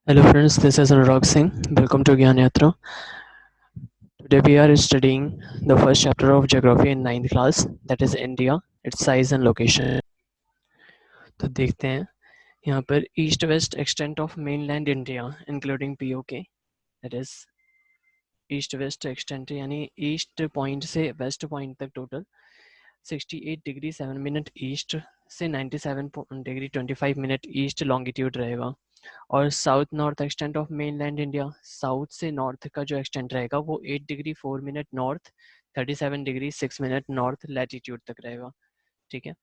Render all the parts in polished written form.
Hello friends, this is Anurag Singh. Welcome to Gyan Yatra. Today we are studying the first chapter of geography in ninth class, that is India, its size and location. तो देखते हैं यहाँ पर east west extent of mainland India including PoK, that is east west extent यानी east point से waste point तक total 68 degree 7 minute east से 97 degree 25 minute east longitude रहेगा। और south north extent of mainland India, south से north का जो extent रहेगा वो 8 degree 4 minute north, 37 degree 6 minute north latitude तक रहेगा। ठीक है,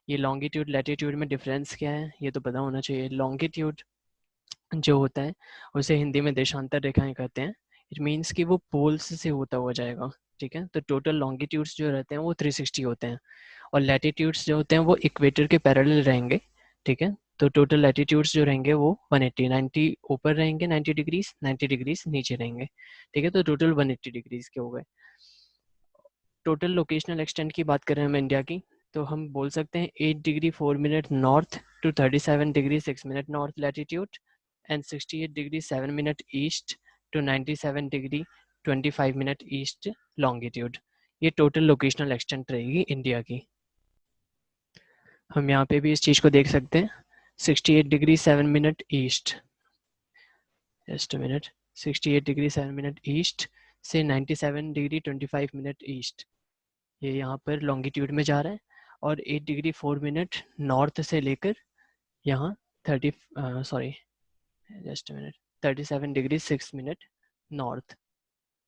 ये लॉन्गिट्यूड लैटिट्यूड में डिफरेंस क्या है ये तो पता होना चाहिए। लॉन्गिट्यूड जो होता है उसे हिंदी में देशांतर रेखाएं कहते हैं। इट मीन्स कि वो पोल्स से होता हुआ जाएगा। ठीक है, तो टोटल लॉन्गिट्यूड्स जो रहते हैं वो 360 होते हैं और लैटिट्यूड्स जो होते हैं वो इक्वेटर के पैरेलल रहेंगे। ठीक है, तो टोटल लैटिट्यूड्स जो रहेंगे वो 180, 90 ऊपर रहेंगे 90 डिग्रीज, 90 डिग्रीज नीचे रहेंगे। ठीक है, तो टोटल 180 डिग्रीज के हो गए। टोटल लोकेशनल एक्सटेंट की बात करें हम इंडिया की, तो हम बोल सकते हैं 8 degree 4 minute north to 37 degree 6 minute north latitude and 68 degree 7 minute east to 97 degree 25 minute east longitude. ये टोटल लोकेशनल एक्सटेंट रहेगी इंडिया की। हम यहाँ पे भी इस चीज़ को देख सकते हैं, 68 degree 7 minute east, just minute, 68 degree 7 minute east से 97 डिग्री 25 मिनट ईस्ट, ये यहाँ पर लॉन्गिट्यूड में जा रहा है। और 8 डिग्री 4 मिनट नॉर्थ से लेकर यहाँ 30 sorry just minute 37 degree 6 minute north,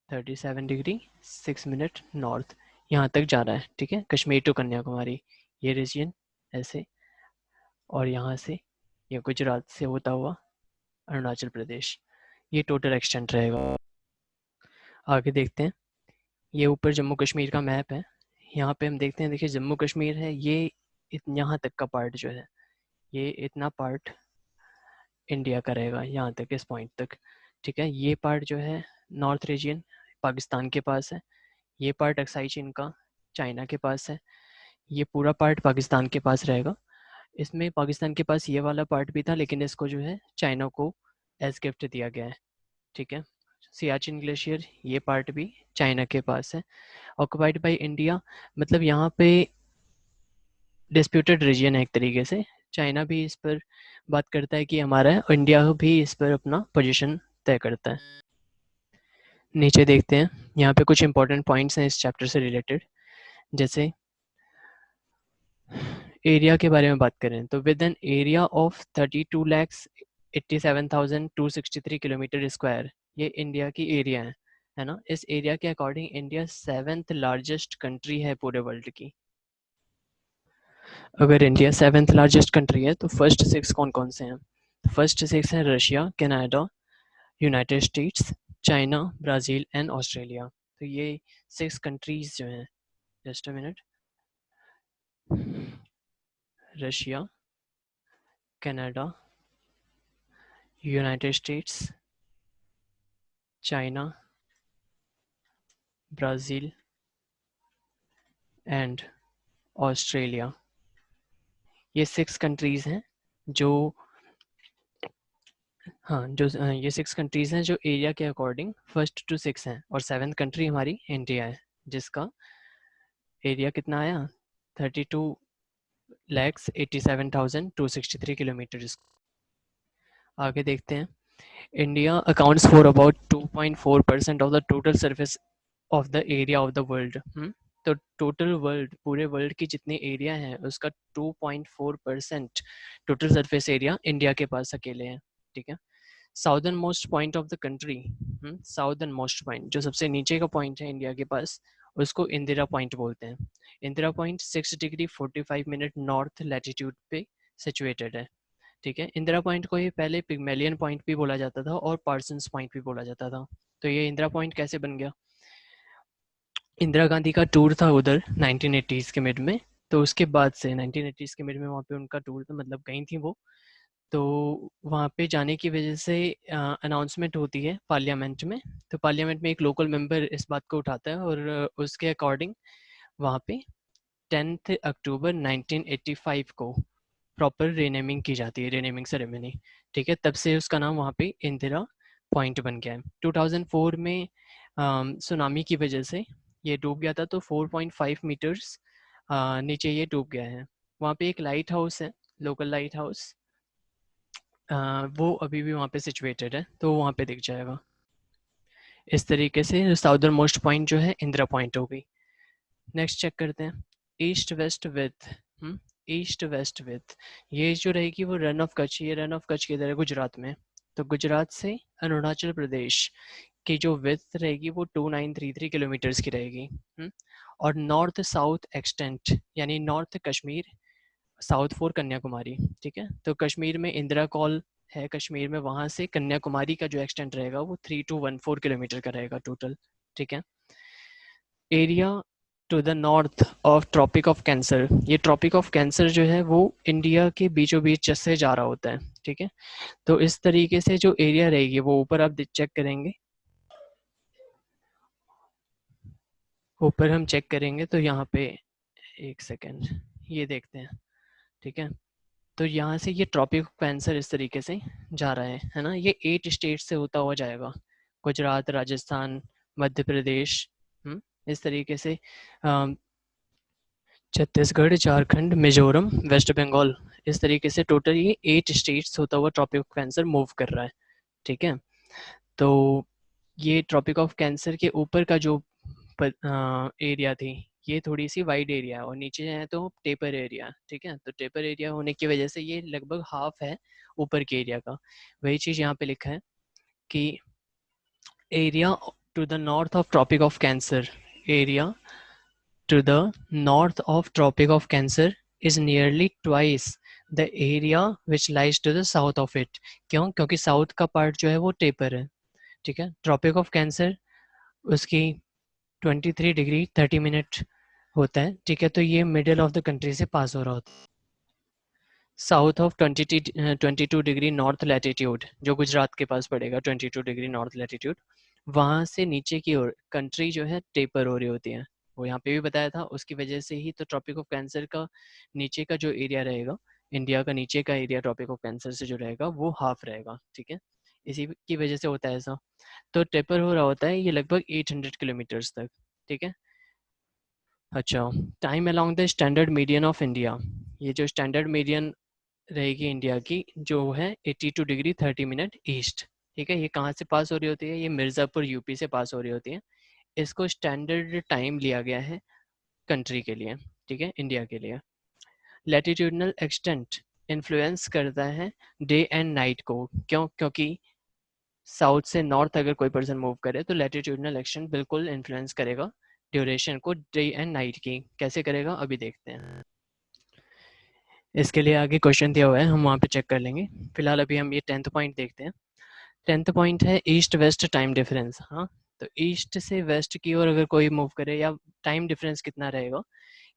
37 degree 6 minute north यहाँ तक जा रहा है। ठीक है, कश्मीर टू कन्याकुमारी ये रीजन ऐसे, और यहाँ से ये गुजरात से होता हुआ अरुणाचल प्रदेश, ये टोटल एक्सटेंट रहेगा। आगे देखते हैं, ये ऊपर जम्मू कश्मीर का मैप है। यहाँ पे हम देखते हैं, देखिए जम्मू कश्मीर है, ये यहाँ तक का पार्ट जो है, ये इतना पार्ट इंडिया का रहेगा यहाँ तक, इस पॉइंट तक। ठीक है, ये पार्ट जो है नॉर्थ रीजन पाकिस्तान के पास है, ये पार्ट अक्साई चीन का चाइना के पास है, ये पूरा पार्ट पाकिस्तान के पास रहेगा। इसमें पाकिस्तान के पास ये वाला पार्ट भी था, लेकिन इसको जो है चाइना को एज गिफ्ट दिया गया है। ठीक है, सियाचिन ग्लेशियर ये पार्ट भी चाइना के पास है। ऑक्युपाइड बाय इंडिया मतलब यहाँ पे डिस्प्यूटेड रीजन है एक तरीके से, चाइना भी इस पर बात करता है कि हमारा है, और इंडिया भी इस पर अपना पोजीशन तय करता है। नीचे देखते हैं, यहाँ पे कुछ इंपॉर्टेंट पॉइंट्स हैं इस चैप्टर से रिलेटेड। जैसे एरिया के बारे में बात करें तो with an area of 32,87,263 kilometre square, ये इंडिया की एरिया है ना। इस एरिया के according India 7th largest country है पूरे वर्ल्ड की। अगर इंडिया 7th लार्जेस्ट कंट्री है तो फर्स्ट 6 कौन कौन से हैं? फर्स्ट 6 हैं Russia, Canada, United states, China, Brazil and Australia. तो ये 6 कंट्रीज जो हैं, just a minute, Russia, Canada, United states, China, Brazil and Australia, ये 6 कंट्रीज़ हैं जो, हाँ जो ये 6 कंट्रीज़ हैं जो एरिया के अकॉर्डिंग फर्स्ट टू 6 हैं, और 7th कंट्री हमारी इंडिया है जिसका एरिया कितना आया, 32,87,263 किलोमीटर। आगे देखते हैं, India accounts for about 2.4% of the total surface of the area of the world. तो टोटल वर्ल्ड, पूरे वर्ल्ड की जितनी एरिया है उसका 2.4% टोटल सरफेस एरिया इंडिया के पास अकेले है। ठीक है, southern most point of the country, southern most point जो सबसे नीचे का पॉइंट है इंडिया के पास, उसको इंदिरा पॉइंट बोलते हैं। Indira point 6 degree 45 minute north latitude पे सिचुएटेड है। ठीक है, इंदिरा पॉइंट को ही पहले पिग्मेलियन पॉइंट भी बोला जाता था और पार्सन्स पॉइंट भी बोला जाता था। तो ये इंदिरा पॉइंट कैसे बन गया? इंदिरा गांधी का टूर था उधर 1980s के मिड में, तो उसके बाद से 1980s के मिड में वहाँ पे उनका टूर था, मतलब गई थी वो, तो वहाँ पे जाने की वजह से अनाउंसमेंट होती है पार्लियामेंट में। तो पार्लियामेंट में एक लोकल मेंबर इस बात को उठाता है और उसके अकॉर्डिंग वहाँ पे 10 अक्टूबर 1985 को प्रॉपर रीनेमिंग की जाती है, रीनेमिंग सेरेमनी, ठीक है। तब से उसका नाम वहाँ पे इंदिरा पॉइंट बन गया है। 2004 में सुनामी की वजह से ये डूब गया था, तो 4.5 मीटर्स नीचे ये डूब गया है। वहाँ पे एक लाइट हाउस है, लोकल लाइट हाउस, वो अभी भी वहाँ पे सिचुएटेड है, तो वहाँ पे दिख जाएगा। इस तरीके से साउदर्न मोस्ट पॉइंट जो है इंदिरा पॉइंट हो गई। नेक्स्ट चेक करते हैं, east west with. East west with ये जो रहेगी वो रन ऑफ कच्छ, ये रन ऑफ कच्छ किधर है? गुजरात में। तो गुजरात से अरुणाचल प्रदेश की जो विथ रहेगी वो 2933 किलोमीटर्स की रहेगी। और नॉर्थ साउथ एक्सटेंट यानी north Kashmir, south for Kanyakumari, ठीक है। तो कश्मीर में इंदिरा कॉल है, कश्मीर में, वहाँ से कन्याकुमारी का जो एक्सटेंट रहेगा वो 3214 किलोमीटर का रहेगा टोटल, ठीक है। Area to the north of Tropic of Cancer, ये ट्रॉपिक ऑफ कैंसर जो है वो इंडिया के बीचों बीच से जा रहा होता है, ठीक है। तो इस तरीके से जो एरिया रहेगी वो ऊपर आप चेक करेंगे, ऊपर हम चेक करेंगे तो यहाँ पे एक सेकेंड ये देखते हैं, ठीक है। तो यहाँ से ये ट्रॉपिक ऑफ कैंसर इस तरीके से जा रहा है ना, ये 8 स्टेट से होता हुआ जाएगा, गुजरात, राजस्थान, मध्य प्रदेश, इस तरीके से छत्तीसगढ़, झारखंड, मिजोरम, वेस्ट बंगाल, इस तरीके से टोटल ये 8 स्टेट्स होता हुआ ट्रॉपिक ऑफ कैंसर मूव कर रहा है, ठीक है। तो ये ट्रॉपिक ऑफ कैंसर के ऊपर का जो एरिया थी ये थोड़ी सी वाइड एरिया है, और नीचे जाए तो टेपर एरिया, ठीक है। तो टेपर एरिया होने की वजह से ये लगभग हाफ है ऊपर के एरिया का। वही चीज़ यहाँ पे लिखा है कि area to the north of Tropic of Cancer, area to the north of Tropic of Cancer is nearly twice the area which lies to the south of it। क्यों? क्योंकि साउथ का पार्ट जो है वो टेपर है, ठीक है। Tropic of cancer उसकी 23 डिग्री 30 मिनट होता है, ठीक है। तो ये मिडिल ऑफ द कंट्री से पास हो रहा होता है। South of 22 degree north latitude, जो गुजरात के पास पड़ेगा 22 डिग्री नॉर्थ लैटिट्यूड, वहाँ से नीचे की ओर कंट्री जो है टेपर हो रही होती है। वो यहाँ पे भी बताया था, उसकी वजह से ही तो ट्रॉपिक ऑफ कैंसर का नीचे का जो एरिया रहेगा, इंडिया का नीचे का एरिया ट्रॉपिक ऑफ कैंसर से जो रहेगा वो हाफ रहेगा, ठीक है। इसी की वजह से होता है ऐसा। तो टेपर हो रहा होता है ये लगभग 800 किलोमीटर्स तक, ठीक है। अच्छा, time along the standard median of India, ये जो स्टैंडर्ड मीडियन रहेगी इंडिया की जो है 82 डिग्री 30 मिनट ईस्ट, ठीक है। ये कहाँ से पास हो रही होती है? ये मिर्ज़ापुर यूपी से पास हो रही होती है। इसको स्टैंडर्ड टाइम लिया गया है कंट्री के लिए, ठीक है, इंडिया के लिए। लैटिट्यूडनल एक्सटेंट इन्फ्लुएंस करता है डे एंड नाइट को, क्यों? क्योंकि साउथ से नॉर्थ अगर कोई पर्सन मूव करे तो लैटिट्यूडनल एक्सटेंट बिल्कुल इन्फ्लुएंस करेगा ड्यूरेशन को, डे एंड नाइट की। कैसे करेगा अभी देखते हैं। इसके लिए आगे क्वेश्चन दिया हुआ है, हम वहाँ पे चेक कर लेंगे। फिलहाल अभी हम ये 10th पॉइंट देखते हैं। 10th पॉइंट है ईस्ट वेस्ट टाइम डिफरेंस। हाँ, तो ईस्ट से वेस्ट की ओर अगर कोई मूव करे, या टाइम डिफरेंस कितना रहेगा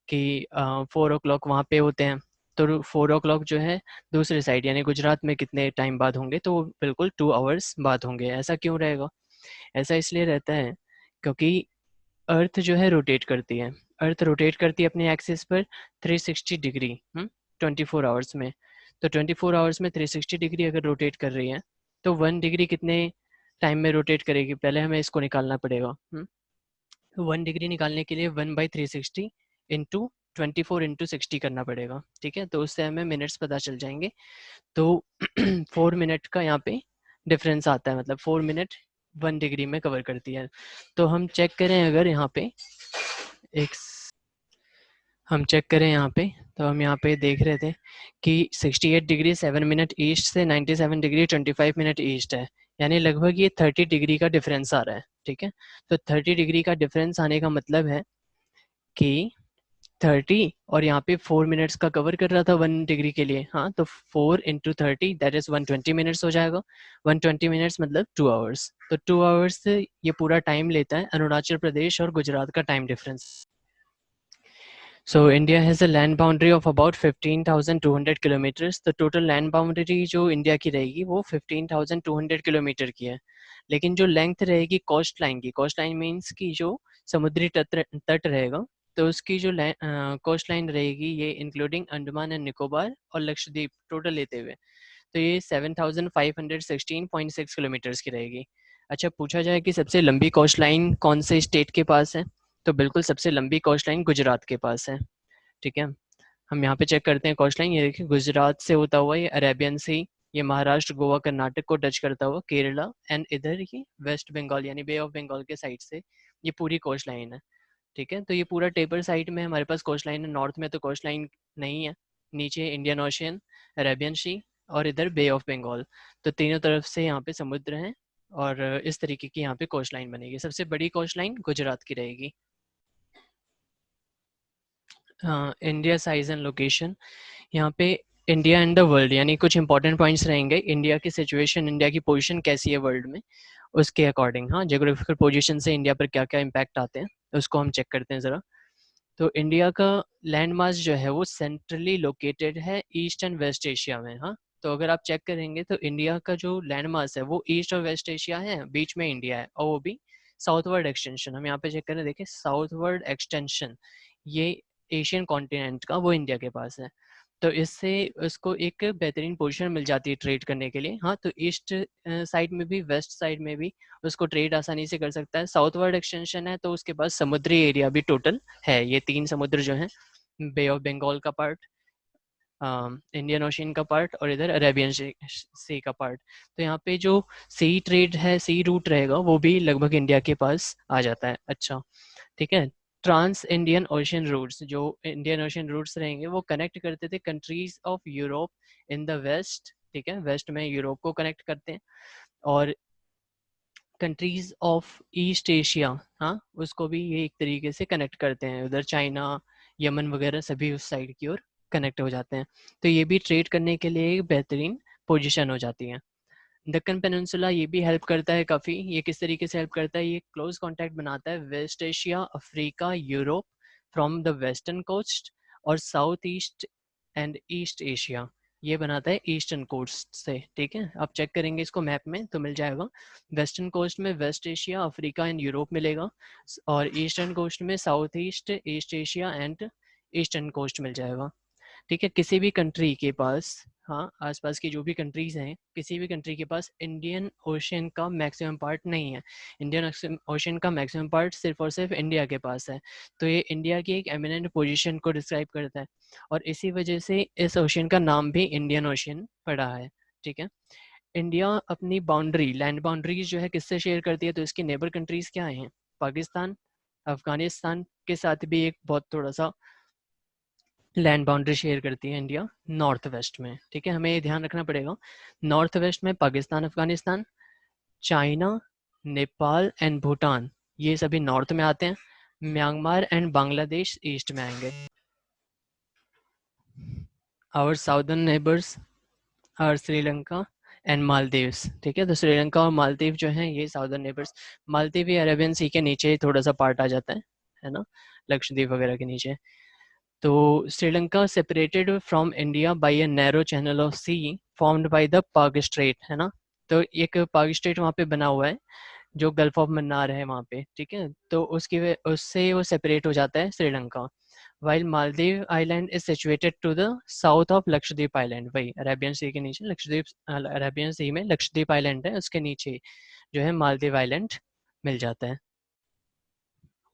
कि 4 o'clock वहाँ पे होते हैं, तो 4 o'clock जो है दूसरे साइड यानी गुजरात में कितने टाइम बाद होंगे? तो वो बिल्कुल 2 आवर्स बाद होंगे। ऐसा क्यों रहेगा? ऐसा इसलिए रहता है क्योंकि अर्थ जो है रोटेट करती है, अर्थ रोटेट करती है अपने एक्सिस पर 360 डिग्री 24 आवर्स में। तो 24 आवर्स में 360 डिग्री अगर रोटेट कर रही है तो 1 डिग्री कितने टाइम में रोटेट करेगी? पहले हमें इसको निकालना पड़ेगा। 1 डिग्री निकालने के लिए 1/360 इंटू 24 इंटू 60 करना पड़ेगा, ठीक है। तो उससे हमें मिनट्स पता चल जाएंगे। तो 4 मिनट का यहाँ पे डिफरेंस आता है, मतलब 4 मिनट 1 डिग्री में कवर करती है। तो हम चेक करें अगर यहाँ पे एक हम चेक करें यहाँ पे, तो हम यहाँ पे देख रहे थे कि 68 डिग्री 7 मिनट ईस्ट से 97 डिग्री 25 मिनट ईस्ट है, यानी लगभग ये 30 डिग्री का डिफरेंस आ रहा है, ठीक है। तो 30 डिग्री का डिफरेंस आने का मतलब है कि 30 और यहाँ पे 4 मिनट्स का कवर कर रहा था 1 डिग्री के लिए। हाँ, तो 4 इंटू 30 दैट इज 120 मिनट्स हो जाएगा। 120 मिनट्स मतलब 2 आवर्स। तो 2 आवर्स से ये पूरा टाइम लेता है अरुणाचल प्रदेश और गुजरात का time difference. So India has a land boundary of about 15,200 kilometres. तो टोटल लैंड बाउंड्री जो इंडिया की रहेगी वो 15,200 किलोमीटर की है। लेकिन जो लेंथ रहेगी कोस्ट लाइन की, कोस्ट लाइन मीन्स की जो समुद्री तट रहेगा, तो उसकी जो कोस्ट लाइन रहेगी ये इंक्लूडिंग अंडमान एंड निकोबार और लक्षद्वीप टोटल लेते हुए, तो ये 7516.6 किलोमीटर्स की रहेगी। अच्छा, पूछा जाए कि सबसे लंबी कोस्ट लाइन कौन से स्टेट के पास है, तो बिल्कुल सबसे लंबी कोस्ट लाइन गुजरात के पास है। ठीक है, हम यहाँ पे चेक करते हैं कोस्ट लाइन। ये देखिए, गुजरात से होता हुआ ये अरेबियन सी, ये महाराष्ट्र, गोवा, कर्नाटक को टच करता हुआ केरला, एंड इधर ही वेस्ट बंगाल यानी बे ऑफ बंगाल के साइड से ये पूरी कोस्ट लाइन है। ठीक है, तो ये पूरा टेपर साइड में हमारे पास कोस्ट लाइन है। नॉर्थ में तो कोस्ट लाइन नहीं है, नीचे इंडियन ओशियन, अरेबियन सी और इधर बे ऑफ बंगाल, तो तीनों तरफ से यहाँ पे समुद्र हैं और इस तरीके की यहाँ पे कोस्ट लाइन बनेगी। सबसे बड़ी कोस्ट लाइन गुजरात की रहेगी। इंडिया साइज एंड लोकेशन, यहाँ पे इंडिया एंड द वर्ल्ड यानी कुछ इंपॉर्टेंट पॉइंट्स रहेंगे। इंडिया की सिचुएशन, इंडिया की पोजीशन कैसी है वर्ल्ड में, उसके अकॉर्डिंग, हाँ, जियोग्राफिकल पोजीशन से इंडिया पर क्या क्या इम्पैक्ट आते हैं उसको हम चेक करते हैं ज़रा। तो इंडिया का लैंड मास जो है वो सेंट्रली लोकेटेड है ईस्ट एंड वेस्ट एशिया में। हाँ, तो अगर आप चेक करेंगे तो इंडिया का जो लैंड मास है वो ईस्ट और वेस्ट एशिया है, बीच में इंडिया है, और वो भी साउथवर्ड एक्सटेंशन। हम यहाँ पे चेक करें, देखिए साउथवर्ड एक्सटेंशन ये एशियन कॉन्टिनेंट का वो इंडिया के पास है, तो इससे उसको एक बेहतरीन पोजीशन मिल जाती है ट्रेड करने के लिए। हाँ, तो ईस्ट साइड में भी वेस्ट साइड में भी उसको ट्रेड आसानी से कर सकता है। साउथवर्ड एक्सटेंशन है तो उसके पास समुद्री एरिया भी टोटल है, ये 3 समुद्र जो हैं, बे ऑफ बंगाल का पार्ट, इंडियन ओशियन का पार्ट और इधर अरेबियन सी का पार्ट। तो यहाँ पे जो सी ट्रेड है, सी रूट रहेगा, वो भी लगभग इंडिया के पास आ जाता है। अच्छा, ठीक है, ट्रांस इंडियन ओशियन रूट्स, जो इंडियन ओशियन रूट्स रहेंगे वो कनेक्ट करते थे countries of Europe in the west. ठीक है, वेस्ट में यूरोप को कनेक्ट करते हैं, और कंट्रीज ऑफ ईस्ट एशिया, हाँ, उसको भी ये एक तरीके से कनेक्ट करते हैं। उधर चाइना, यमन वगैरह सभी उस साइड की ओर कनेक्ट हो जाते हैं, तो ये भी ट्रेड करने के लिए एक बेहतरीन पोजीशन हो जाती है। दक्कन पेनिनसुला ये भी हेल्प करता है काफ़ी। ये किस तरीके से हेल्प करता है, ये क्लोज कांटेक्ट बनाता है west Asia, Africa, Europe from the western coast, और south east and east Asia ये बनाता है ईस्टर्न कोस्ट से। ठीक है, आप चेक करेंगे इसको मैप में तो मिल जाएगा, वेस्टर्न कोस्ट में west Asia, Africa and Europe मिलेगा, और ईस्टर्न कोस्ट में south east, east Asia and eastern coast मिल जाएगा। ठीक है, किसी भी कंट्री के पास, हाँ, आसपास की जो भी कंट्रीज हैं, किसी भी कंट्री के पास इंडियन ओशियन का मैक्सिमम पार्ट नहीं है। इंडियन ओशियन का मैक्सिमम पार्ट सिर्फ और सिर्फ इंडिया के पास है, तो ये इंडिया की एक एमिनेंट पोजीशन को डिस्क्राइब करता है, और इसी वजह से इस ओशियन का नाम भी इंडियन ओशियन पड़ा है। ठीक है, इंडिया अपनी बाउंड्री, लैंड बाउंड्रीज जो है किससे शेयर करती है, तो इसकी नेबर कंट्रीज क्या हैं, पाकिस्तान, अफगानिस्तान के साथ भी एक बहुत थोड़ा सा लैंड बाउंड्री शेयर करती है इंडिया नॉर्थ वेस्ट में। ठीक है, हमें ये ध्यान रखना पड़ेगा, नॉर्थ वेस्ट में पाकिस्तान, अफगानिस्तान, चाइना, नेपाल एंड भूटान ये सभी नॉर्थ में आते हैं, म्यांमार एंड बांग्लादेश ईस्ट में आएंगे। Our southern neighbours are Sri Lanka and Maldives. ठीक है, तो श्रीलंका और मालदीव जो हैं ये साउदर्न नेबर्स। मालदीव ये अरेबियन सी के नीचे थोड़ा सा पार्ट आ जाता है ना, लक्षद्वीप वगैरह के नीचे। तो Sri Lanka separated from India by a narrow channel of sea formed by the Palk Strait, है ना, तो एक पाक स्ट्रेट वहाँ पे बना हुआ है जो गल्फ ऑफ मन्नार है वहाँ पे। ठीक है, तो उससे वो सेपरेट हो जाता है Sri Lanka. While Maldive island is situated to the south of Lakshadweep island, वही अरेबियन सी के नीचे लक्षद्वीप, अरेबियन सी में लक्षद्वीप आइलैंड है, उसके नीचे जो है मालदीव आइलैंड मिल जाता है।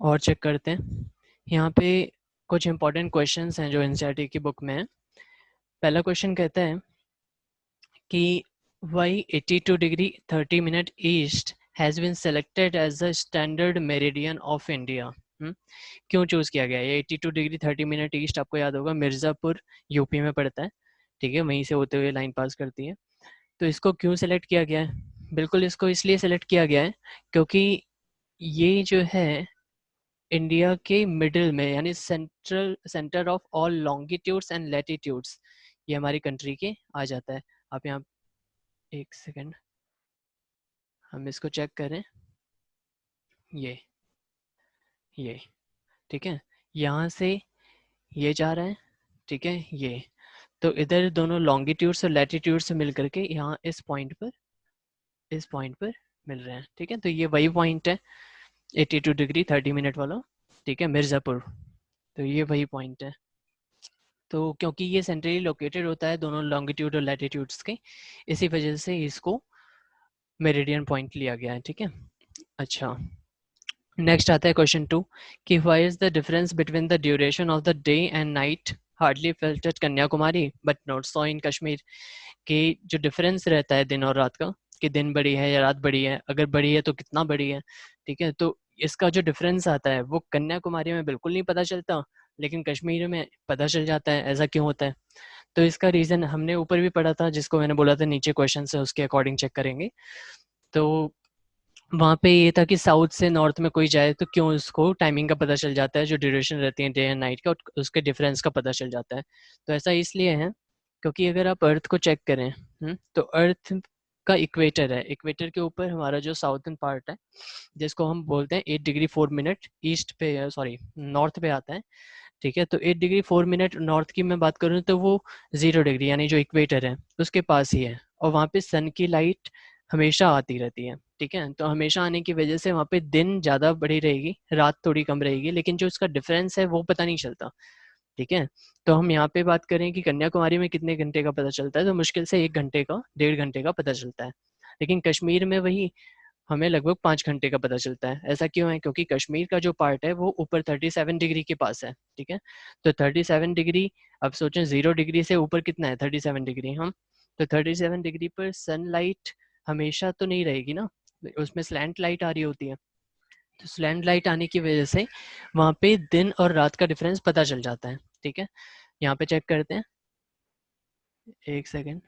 और चेक करते हैं यहाँ पे कुछ इंपॉर्टेंट क्वेश्चंस हैं जो एनसीईआरटी की बुक में है। पहला क्वेश्चन कहता है कि why 82 degree 30 minute east has been selected as the standard meridian of India. क्यों चूज़ किया गया ये 82 डिग्री 30 मिनट ईस्ट? आपको याद होगा मिर्ज़ापुर यूपी में पड़ता है, ठीक है, वहीं से होते हुए लाइन पास करती है। तो इसको क्यों सेलेक्ट किया गया है? बिल्कुल इसको इसलिए सेलेक्ट किया गया है क्योंकि ये जो है इंडिया के मिडिल में, यानी centre of all longitudes and latitudes, ये हमारी कंट्री के आ जाता है। आप यहाँ एक सेकंड हम इसको चेक करें, ये ठीक है, यहाँ से ये जा रहा है, ठीक है, ये तो इधर दोनों लॉन्गिट्यूड्स और लैटिट्यूड्स से मिल करके यहाँ इस पॉइंट पर मिल रहे हैं। ठीक है, तो ये वही पॉइंट है 82 डिग्री 30 मिनट वाला, ठीक है, मिर्ज़ापुर। तो ये वही पॉइंट है। तो क्योंकि ये सेंट्रली लोकेटेड होता है दोनों लॉन्गिट्यूड और लैटिट्यूड्स के, इसी वजह से इसको मेरिडियन पॉइंट लिया गया है, ठीक है। अच्छा, नेक्स्ट आता है क्वेश्चन 2 कि why is the difference between the duration of the day and night hardly felt at Kanyakumari but not so in Kashmir. कि जो डिफरेंस रहता है दिन और रात का, कि दिन बड़ी है या रात बड़ी है, अगर बड़ी है तो कितना बड़ी है, ठीक है। तो इसका जो डिफरेंस आता है वो कन्याकुमारी में बिल्कुल नहीं पता चलता, लेकिन कश्मीर में पता चल जाता है। ऐसा क्यों होता है? तो इसका रीज़न हमने ऊपर भी पढ़ा था, जिसको मैंने बोला था नीचे क्वेश्चन से उसके अकॉर्डिंग चेक करेंगे। तो वहाँ पे ये था कि साउथ से नॉर्थ में कोई जाए तो क्यों उसको टाइमिंग का पता चल जाता है, जो ड्यूरेशन रहती है डे एंड नाइट का, उसके डिफरेंस का पता चल जाता है। तो ऐसा इसलिए है क्योंकि अगर आप अर्थ को चेक करें, तो अर्थ का इक्वेटर है, इक्वेटर के ऊपर हमारा जो साउथर्न पार्ट है, जिसको हम बोलते हैं 8 डिग्री 4 मिनट ईस्ट पे, सॉरी नॉर्थ पे आता है, ठीक है। तो 8 डिग्री 4 मिनट नॉर्थ की मैं बात करूँ तो वो 0 डिग्री यानी जो इक्वेटर है उसके पास ही है, और वहाँ पे सन की लाइट हमेशा आती रहती है, ठीक है। तो हमेशा आने की वजह से वहाँ पे दिन ज़्यादा बड़ी रहेगी, रात थोड़ी कम रहेगी, लेकिन जो इसका डिफरेंस है वो पता नहीं चलता, ठीक है। तो हम यहाँ पे बात करें कि कन्याकुमारी में कितने घंटे का पता चलता है, तो मुश्किल से 1 घंटे का 1.5 घंटे का पता चलता है, लेकिन कश्मीर में वही हमें लगभग 5 घंटे का पता चलता है। ऐसा क्यों है? क्योंकि कश्मीर का जो पार्ट है वो ऊपर 37 डिग्री के पास है, ठीक है। तो 37 डिग्री, अब सोचें 0 डिग्री से ऊपर कितना है 37 डिग्री, हम तो 37 डिग्री पर सनलाइट हमेशा तो नहीं रहेगी ना, उसमें स्लैंट लाइट आ रही होती है। तो स्लैंट लाइट आने की वजह से वहाँ पे दिन और रात का डिफरेंस पता चल जाता है, ठीक है। यहाँ पे चेक करते हैं, एक second.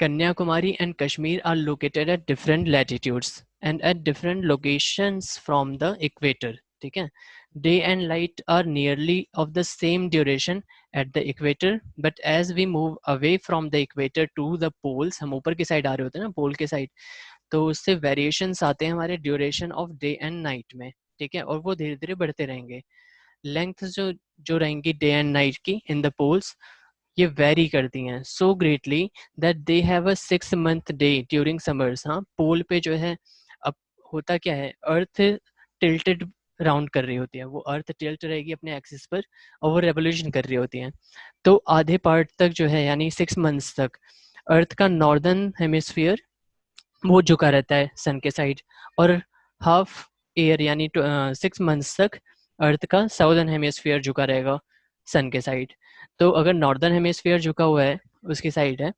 Kanyakumari and Kashmir are located at different latitudes and at different locations from the equator. ठीक है, day and light are nearly of the same duration at the equator, but as we move away from the equator to the poles, हम ऊपर की side आ रहे होते हैं ना पोल के साइड, तो उससे वेरिएशंस आते हैं हमारे duration of day and night में, ठीक है। और वो धीरे धीरे बढ़ते रहेंगे। लेंथ जो जो रहेंगी डे एंड नाइट की इन द पोल्स, ये वेरी करती हैं so greatly that they have a 6 month day during summers. हाँ, पोल पे जो है, अब होता क्या है, अर्थ टिल्टेड राउंड कर रही होती है, वो अर्थ टिल्ट रहेगी अपने एक्सिस पर और वो रेवोल्यूशन कर रही होती है। तो आधे पार्ट तक जो है यानी 6 मंथ्स तक अर्थ का नॉर्दर्न हेमिस्फीयर वो झुका रहता है सन के साइड, और हाफ ईयर यानी 6 मंथ्स तक अर्थ का साउदर्न हेमिस्फीयर झुका रहेगा सन के साइड। तो अगर नॉर्दर्न हेमिस्फीयर झुका हुआ है, उसकी साइड है,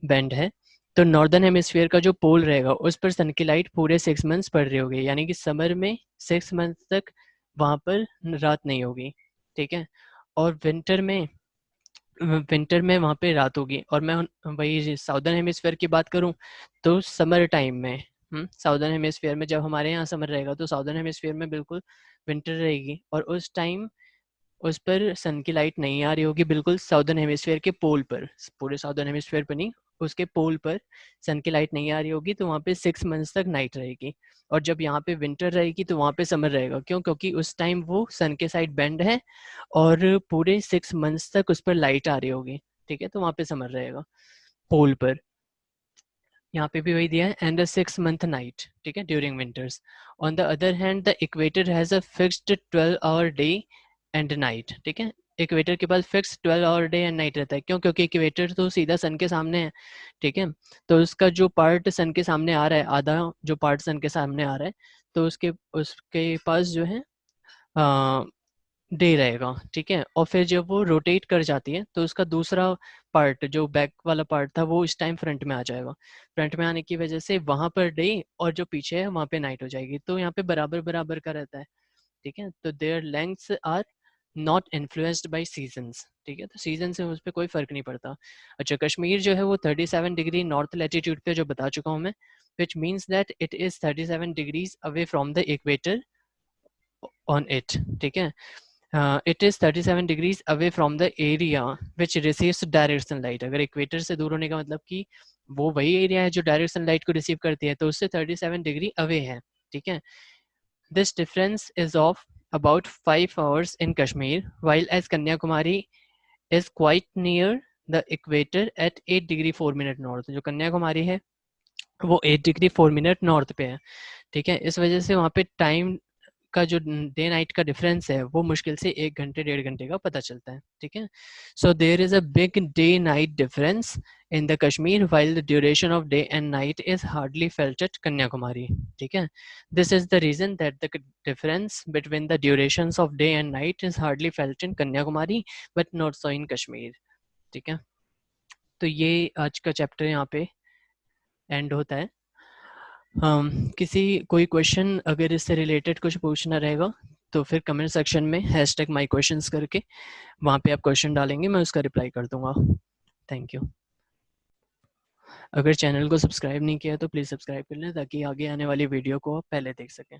बेंड है, तो नॉर्दर्न हेमिस्फीयर का जो पोल रहेगा उस पर सन की लाइट पूरे 6 मंथ्स पड़ रही होगी, यानी कि समर में 6 मंथ तक वहाँ पर रात नहीं होगी, ठीक है। और विंटर में वहाँ पे रात होगी। और मैं वही साउदर्न हेमिस्फीयर की बात करूँ तो समर टाइम में, साउदर्न हेमिस्फीयर में जब हमारे यहाँ समर रहेगा तो साउदर्न हेमिस्फीयर में बिल्कुल विंटर रहेगी, और उस टाइम उस पर सन की लाइट नहीं आ रही होगी, बिल्कुल साउदर्न हेमिस्फीयर के पोल पर, पूरे साउदर्न हेमिस्फीयर पर नहीं, उसके पोल पर सन की लाइट नहीं आ रही होगी, तो वहाँ पे 6 मंथ्स तक नाइट रहेगी। और जब यहाँ पे विंटर रहेगी तो वहाँ पे समर रहेगा। क्यों? क्योंकि उस टाइम वो सन के साइड बेंड है और पूरे 6 मंथ्स तक उस पर लाइट आ रही होगी, ठीक है। तो वहाँ पे समर रहेगा पोल पर। यहाँ पे भी वही दिया है, एंड 6 मंथ नाइट, ठीक है, during winters. On the other hand the equator has a fixed 12 hour day and night, ठीक है। इक्वेटर के पास fix 12 hour day and night रहता है। क्यों? क्योंकि इक्वेटर तो सीधा सन के सामने है, ठीक है। तो उसका जो पार्ट सन के सामने आ रहा है, आधा जो पार्ट सन के सामने आ रहा है, तो उसके उसके पास जो है डे रहेगा, ठीक है। और फिर जब वो रोटेट कर जाती है तो उसका दूसरा पार्ट, जो बैक वाला पार्ट था, वो इस टाइम फ्रंट में आ जाएगा। फ्रंट में आने की वजह से वहां पर डे और जो पीछे है वहां पे नाइट हो जाएगी। तो यहाँ पे बराबर बराबर का रहता है, ठीक है। तो their lengths are not influenced by seasons, ठीक है। तो सीजन से उस पर कोई फर्क नहीं पड़ता। अच्छा, कश्मीर जो है वो 37 डिग्री नॉर्थ लैटिट्यूड पे, जो बता चुका हूँ मैं, which means that it is 37 degrees away from the equator on it, ठीक है। It is 37 degrees away from the area which receives direct sunlight. अगर इक्वेटर से दूर होने का मतलब कि वो वही एरिया है जो डायरेक्ट सनलाइट को रिसीव करती है, तो उससे 37 डिग्री अवे है, ठीक है। This difference is of about 5 hours in Kashmir, while as Kanyakumari is quite near the equator at 8 degree 4 minute north. जो कन्याकुमारी है वो 8 डिग्री 4 मिनट नॉर्थ पे है, ठीक है। इस वजह से वहाँ पे टाइम का जो डे नाइट का डिफरेंस है वो मुश्किल से 1 घंटे 1.5 घंटे का पता चलता है, ठीक है। So there is a big day night difference in the Kashmir while the duration of day and night is hardly felt at Kanyakumari, ठीक है। This is the reason that the difference between the durations of day and night is hardly felt in Kanyakumari but not so in Kashmir, ठीक है। तो ये आज का chapter यहाँ पे एंड होता है। किसी कोई क्वेश्चन अगर इससे रिलेटेड कुछ पूछना रहेगा तो फिर कमेंट सेक्शन में हैशटैग माई क्वेश्चंस करके वहाँ पे आप क्वेश्चन डालेंगे, मैं उसका रिप्लाई कर दूंगा। Thank you. अगर चैनल को सब्सक्राइब नहीं किया तो प्लीज़ सब्सक्राइब कर लें ताकि आगे आने वाली वीडियो को आप पहले देख सकें।